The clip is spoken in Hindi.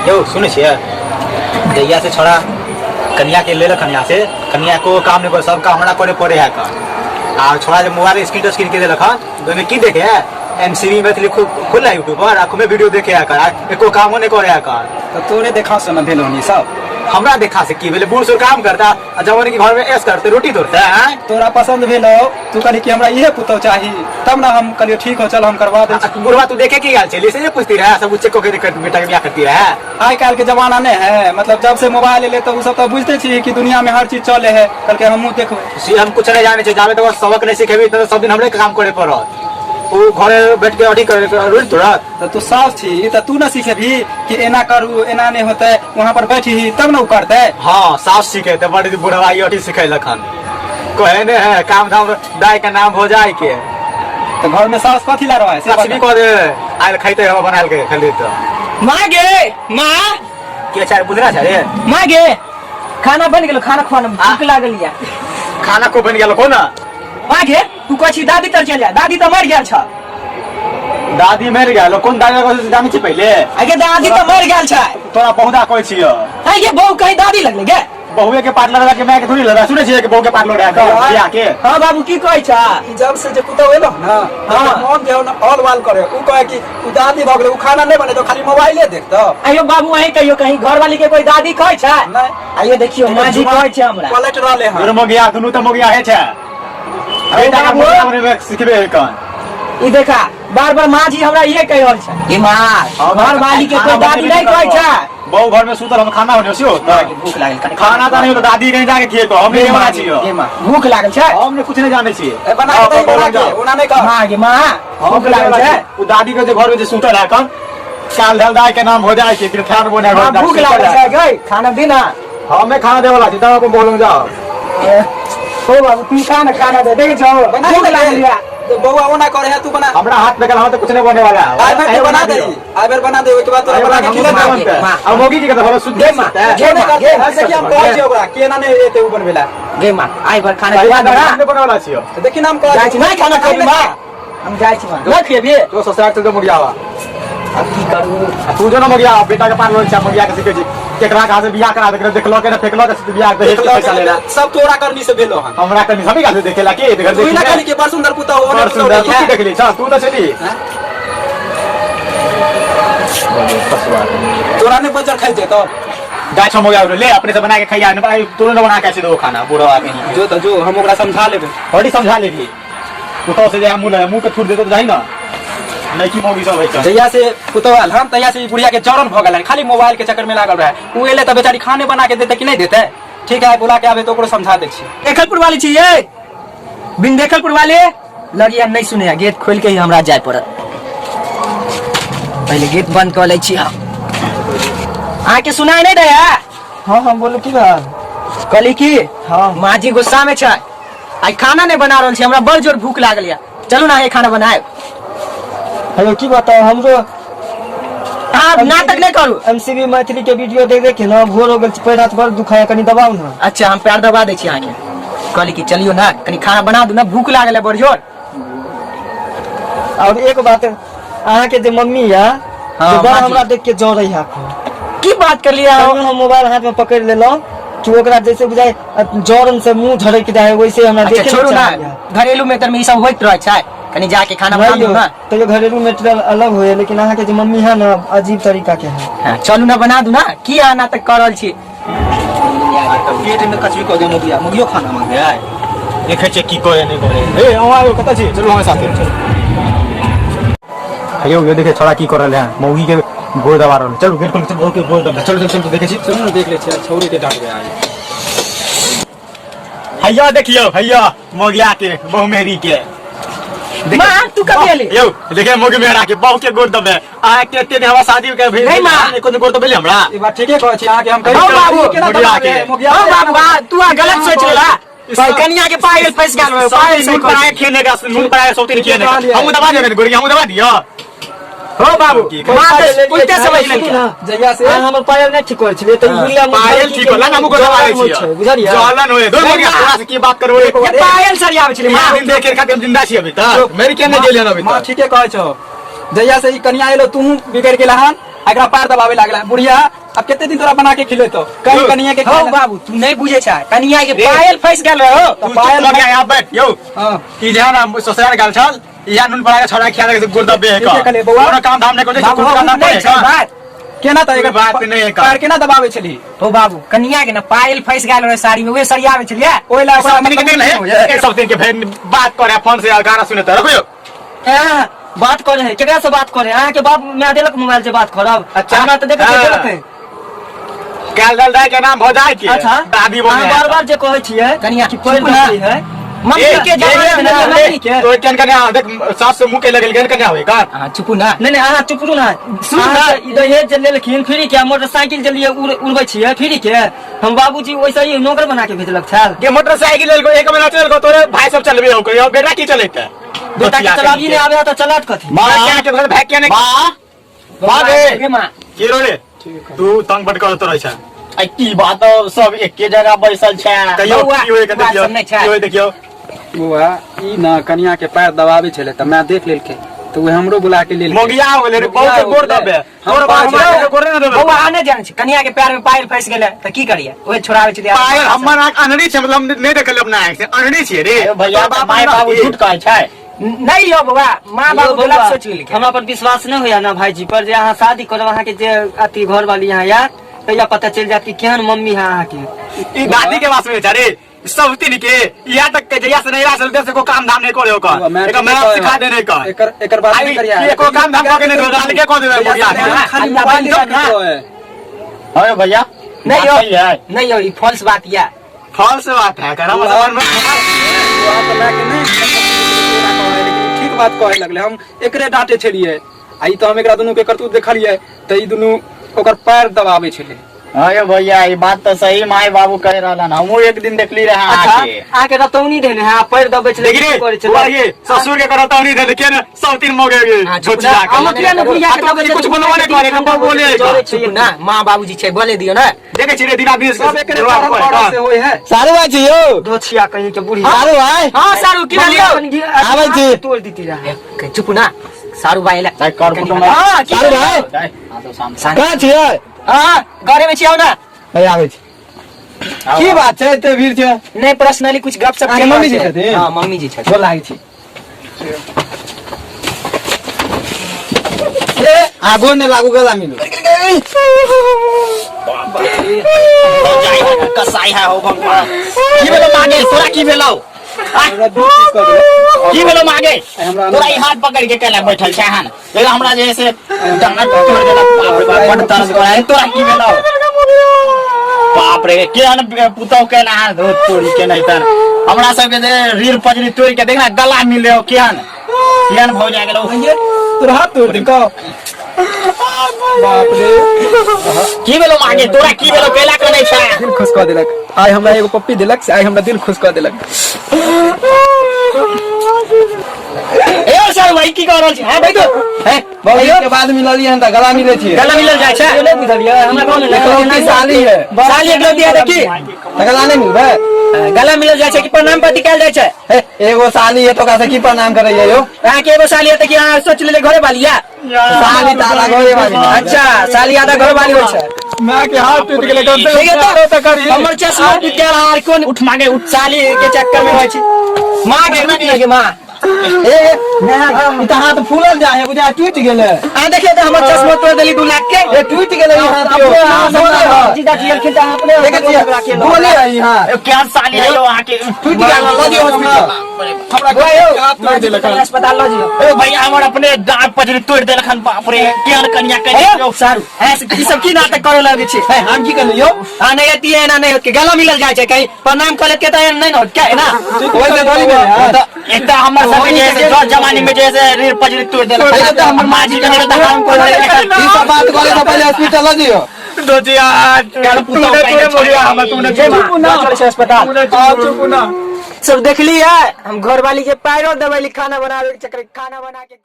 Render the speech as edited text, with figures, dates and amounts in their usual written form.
यो सुने छियै जहिया से छोड़ा कन्या के ले कन्या से कन्या को काम नहीं कर सब काम हमरा करे पड़े है का आ छोड़ा जो मोबाइल स्क्रीन टच स्क्रीन के दे रखा तो में की देखे है एमसीवी मैथिली खूब खुला यूट्यूब पर आखो में वीडियो देखे है कर एको काम नहीं करे है कर तो तोरे देखा से न भेलो नी सब हमरा देखा से की भेले बूढ़ से काम करता जवानी के घर में ऐस करते रोटी तोड़ते हैं तोरा पसंद भेलो तू कहली कि हमरा इहे पुतो चाही तब ना हम कहलियो ठीक हो चल हम करवा दे बुढ़वा तू देखे की हाल चली से पूछती रहा सब उच्चे को के बेटा के ब्याह करती रहा आज काल के जमाना नहीं है मतलब जब से मोबाइल ले तो उ सब तो बुझते छी कि दुनिया में हर चीज चले है कल के हमहू देखबे हम कुछ नहीं जाने छे जावे तो सबक नहीं सिखेबी तो सब दिन हमरे काम करे पड़त वो घरे बैठ के अड़ी करे रोज तोड़ा तो तू साफ छी तो तू ना सीखे भी कि एना करू एना नहीं होते वहाँ पर बैठी तब ना करते हाँ साफ सीखे तो बड़ी बुढ़वाई अठी सिखे लखन कहे ने है काम धाम दाई का नाम हो जाए के तो घर में सास कथी ला रहा है सास भी कह दे आइल खाइते हम बनाल के खाली तो माँ गे माँ के चार बुझना छ रे माँ गे खाना बन गेलो खाना खाने भूख लागल या खाना को बन गेल को ना माँ गे तू कह छी दादी तर चल जा दादी तो मर गेल छ दादी मर गेल कोन दादी को जाने छी पहले आगे दादी तो मर गेल छ तोरा बहुदा कहै छियो आगे बहू कहीं दादी लगले गे बहुए के पार्टनर लगा के मैं के थोड़ी लगा सुने छिए कि बहू के पार्टनर रहा बियाह के हां बाबू की कहै छ जब से जे पुतो एलो ना हां मन देहो ना ऑल वाल करे उ कहे कि उ दादी भ गेले उ खाना नहीं बने तो खाली मोबाइले देखतो आयो बाबू वही कहियो कहीं घर वाली के कोई दादी कहै छ नहीं आयो देखियो माँ जी कहै छ हमरा पलट रहले हां मोगिया दुनु तो मोगिया है छ अरे बाबू हमरे में सिखबे कौन ई देखा बार बार माँ जी हमरा ये कह रहल छ ए माँ घर वाली के कोई दादी नहीं कहै छ बहु घर में सुतल हम खाना बने छियो भूख लागल खाना तो नहीं तो दादी कहीं जाके खिए तो हमरे बना छियो भूख लागल छ हमने कुछ नहीं जाने छिए बना के बना के ओना नहीं कह माँ गे माँ भूख लागल छ वो दादी के जो घर में जो सुतल है कौन काल धल दाई के नाम हो जाए कि खाना बने भूख लागल छ गई खाना देना हमें खाना देवे वाला छी तब को बोलूं जाओ ओ बाबू तू खाना दे दे जाओ भूख लागल या तो बउआ ओना करे है तू बना हमरा हाथ में हम तो कुछ नहीं बने वाला आइ बेर बना दे आइ बेर बना दे ओके बाद तोरा बना के खिला दे अब मोगी जी के तो शुद्ध गे माँ जे देखि हम कहै छी ओकरा केना नहीं एते ऊपर भेला गे माँ आइ बार खाना खिला दे हमने बने वाला छियो देखि नाम कहै जाई छी नहीं खाना खेबी माँ हम जाई छी माँ ना खेबी तो ससुराल तो मोगियावा अब की करू तू जो ना मोगिया बेटा के पार लो छ मोगिया के सिखे छी केकरा कहां से बियाह करा दे देखलो के ना फेकलो के बियाह दे पैसा लेला सब तोरा करनी से भेलो हन हमरा कनी सभी का देखेला के घर तू ना कहली के बड़ सुंदर पुता हो और सुंदर तू देख ली चल तू तो चली तोरा ने बजर खाइ दे तो गाय छमो गया ले अपने से बना के खाइया न भाई तुरंत बना के दो खाना बुढ़ो आ के जो तो जो हम ओकरा समझा लेबे बड़ी समझा लेगी तू तो से जा मुंह के छूट दे तो जाई ना नहीं की मोगी सब है जहिया से पुतवाल हम तहिया से बुढ़िया के जरन भ गेल खाली मोबाइल के चक्कर में लागल रहे उ एले त बेचारी खाने बना के देते कि नहीं देते ठीक है बुला के आवे तो ओकरो समझा दे छी देखलपुर वाली छी ये बिन देखलपुर वाले लगिया नहीं सुने गेट खोल के ही हमरा जाय पड़त पहले गेट बंद कर ले छी हम आके सुनाई नहीं दे हां हम बोलू की बात कहली की हां माँ जी गुस्सा में छ आई खाना नहीं बना रहल छी हमरा बड़ जोर भूख लागल या चलू ना ये खाना बनाए हेलो की बताओ हमरो आप नाटक नहीं करू एमसीबी मैथिली के वीडियो देख देख के ना भोर हो गेल पैर हाथ बड़ दुखाया कनी दबाऊ ना अच्छा हम पैर दबा दे छी आके कहली कि चलियो ना कनी खाना बना दू ना भूख लागल है बड़ जोर और एक बात अहाँ के जे मम्मी या बड़ हमरा देख के जोर रही आखो की बात कर लिया हम मोबाइल हाथ में पकड़ लेलो कि ओकरा जैसे बुझाए जोरन से मुंह झड़क जाए वैसे हमरा देखे छोड़ू ना घरेलू में तर में सब होइत रह छै कनी जाके खाना बना दो ना तो ये घरेलू मटेरियल अलग होए लेकिन अहाँ के जो मम्मी है ना अजीब तरीका के है चलू ना बना दू ना की आना तक करल छी पेट में कचरी को दे मोगिया मोगियो खाना मांगे आए देखे छे की करे नहीं करे ए आवा कत छी चलो हमें साथे हेयो ये देखे छोड़ा की करल है मोगी के गोड़ दबा रहल चलो गेट खोल के चलो के गोड़ दबा चलो चलो देखे छी चलो देख ले छी छौरी के डांट गया हैया देखियो हैया मोगिया के बहु मेहरी के मां तू कब गेली यो देखे मोगी मेहरा के बहु के गोड़ दबे आ के ते हवा शादी के भेल नहीं मां कोनो गोड़ दबे हमरा ई बात ठीके कहै छी अहाँ के हम कहि बाबू मोगिया के हां बाबू तू गलत सोच लेला कन्या के पायल फंस गेल पायल मुंह पर आए खेने का मुंह पर आए सोते खेने का हम दबा देबे गोड़िया हम दबा दियो हो बाबू उल्टे समझ लेंगे जहिया से हमर पायल नहीं ठीक होय छले त गुलिया पायल ठीक होला ना मुको दबा दै छी बुझलियै जलन होय दो मोगिया तोरा से की बात करबो पायल सरियावे छले मां दिन देख के खातिर जिंदा छी अभी तक मेरी के नहीं गेलियन अभी मां तक ठीके कहै छौ जहिया से ई कन्या एलो तू बिगड़ गेला हन एकरा पैर दबावे लागला बुढ़िया। अब कितने दिन तोरा बना के खिले तो कहीं कनिया के हो बाबू तू नहीं बुझे छा कनिया के पायल फंस गेल रहो तू पायल लग गया यहाँ बैठ यो कि जे ना ससुराल गाल छल या नुन पड़ा के छोड़ा खिया के गुरदबे है का कोनो काम धाम नहीं करे कोनो काम ना करे का केना त एकर बात नहीं है का पैर केना दबावे छली। हो बाबू कनिया के ना पायल फंस गेल रहे साड़ी में वे सरिया में चलिए ओइ ला सब दिन के नहीं एक सब दिन के फिर बात करे फोन से गाना सुने त रखियो बात करे है केकरा से बात करे अहाँ के बाप मैं देलक मोबाइल से बात करब। अच्छा। हमरा त देखे देलक है गाल दल दाई के नाम हो जाए की अच्छा दादी बोले बार बार जे कहै छियै कनिया की कोई नहीं है मम्मी के जमाना में ना मम्मी के तो केन कन्या देख सास से मुंह के लगल गेन कन्या होय का हां चुप ना नहीं अहाँ चुप रु ना सुन ना इधर ये जे लेलखिन फ्री के मोटरसाइकिल जे लिए उड़बै छियै फ्री के हम बाबूजी वैसे ही नौकर बना के भेजलक छल के मोटरसाइकिल लेल को एक महीना चल को तोरे भाई सब चलबे हो कहियो बेटा की चलेता बेटा के चलाबी नहीं आवे त चलत कथि मां क्या के घर भाग के ने मां गे मां की रो रे तू तंग बट कर तो रह छ आई की बात सब एके जगह बैसल छै कहियो की होय के देखियो की होय देखियो बुआ ई ना कनिया के पैर दबावे छले त मैं देख लेलके तो वे हमरो बुला के लेल मोगिया होले रे बहुत गोर दबे तोर बाप से गोर ने देबे बौआ आने जाने छै कनिया के पैर में पायल फंस गेलै त की करिए ओए छोड़ावे छै पायल हमर आंख अनड़ी छै मतलब नहीं देखल अपना आंख से अनड़ी छै रे भैया माय बाबू झूठ कहै छै नहीं यो बौआ माँ बाबू गलत सोच गेल हमरा पर विश्वास नहीं होया ना भाईजी पर जे अहाँ शादी करब अहाँ के जे अति घर वाली यहाँ यार तैया पता चल जाती केहन मम्मी है अहाँ के। ई दादी के पास में छै रे सब तीन के यहाँ तक के जया से नहीं रासल दे से को काम धाम नहीं करे हो का एक मैं सिखा देने का एकर बात नहीं करिया ये को काम धाम के नहीं डाल के को देबे बुढ़िया खाली मोबाइल ना अरे भैया नहीं यो नहीं यो ई फॉल्स बात या फॉल्स बात है करा मतलब मैं के नहीं ठीक बात कहे लगले हम एकरे डांटे छलिए आई तो हम एकरा दोनों के करतूत देखलिए त ई दोनों ओकर पैर दबावे छले। अरे भैया ये बात तो सही माय बाबू कह रहला ना हमहू एक दिन देखली रहे आके आके रतौनी देने है पैर दबे छले करे देखिए वो ये ससुर के करता नहीं दे लेकिन सब तीन मोगे झोचिया के हम किया न बुढ़िया के दबे कुछ बोलवा नहीं करे हम बोले चुप ना माँ बाबूजी छै बोले दियो ना देखे छिरे दिना बीस सब एकरे कारण से होय है। सारू भाई छी यो दोछिया कहीं के बुढ़ी सारू भाई हां सारू की लियो आबै छी तोड़ दीती रहा चुप ना सारू भाई ला चाहे कर कुटुम हां सारू भाई कहां छी हां घरे में छियौ ना भाई आबै छी की बात छै एते भीड़ छै नहीं पर्सनली कुछ गपशप अरे मम्मी जी छथिन? हां मम्मी जी छै गोर लागै छी आगो ने लागू गला मिलो कसाई है हो भगवान की भेलो मागे तोरा की भेलो की भेलो मागे तोरा ई हाथ पकड़ के केला बैठल छै हन लेकिन हमरा जे से डांगा तोड़ देला बाप रे बाप बड़ तरस गया तोरा की भेलो बाप रे केहन पुतौ केना हाथ धो तोड़ी के नहीं तर हमरा सब के रील पजरी तोड़ के देखना गला मिले केहन केहन भौ जा गेलो तोर हाथ तोड़ दे का बाप रे की भेलो मागे तोरा की भेलो केला करे छै दिल खुश कर देलक आइ हमरा एगो पप्पी देलक से आइ हमरा दिल खुश कर देलक। ए सर भाई की कर रहल छै है भाई तो है बहुत के बाद मिललिए हन त गला मिले छी गला मिलल जाय छै नहीं बुझलिए हमरा कोन एकलौती साली है साली एक दिया देखी त गला नहीं मिलबे गला मिलल जाय छै कि प्रणाम पति कैल जाय छै है एगो साली है तो का से की प्रणाम करैया यो अहाँ के एगो साली है त कि अहाँ सोच लेले घरे वाली है साली ताला घरे वाली अच्छा साली आधा घर वाली होय छै मैं के हाथ टूट गेले कर ठीक है तो करी हमर चश्मा टूट गेल हार कोन उठ मांगे उठ साली के चक्कर में होय छै मांगे नहीं लगे मां ए ई त हाथ फूलल जा है बुझा टूट गेले आ देखिए तो हमर चश्मा तोड़ देली 2 लाख के ए टूट गेले ई हाथ यो जीजा जी अलखिन त अपने देखिए बोले है यहां क्या साली है यो अहाँ के टूट गेल लदी हॉस्पिटल हमरा गयो हाथ तोड़ देलक अस्पताल ल जियो ए भैया हमर अपने दांत पजरी तोड़ देलक हन बाप रे केहन कन्या कन्या सारू ई सब की नाटक करे लागे छै है हम की करलियो आ नहीं आती है ना नहीं होत के गला मिलल जाय छै कहीं प्रणाम कर लेत के त नहीं होत क्या है ना ओइ में गली में एक तो हमर सब जैसे जो जमाने में जैसे रील पजरी तोड़ देलक पहले तो हमर माँ जी के नहीं तो हम को ई सब बात करे तो पहले हॉस्पिटल ल दियो दोजिया कल पुतो कहीं छोड़िया हम तूने चुप ना चले छै अस्पताल चुप ना सब देख ली है हम घर वाली के पैरों दबाई खाना बनावे के चक्कर खाना बना के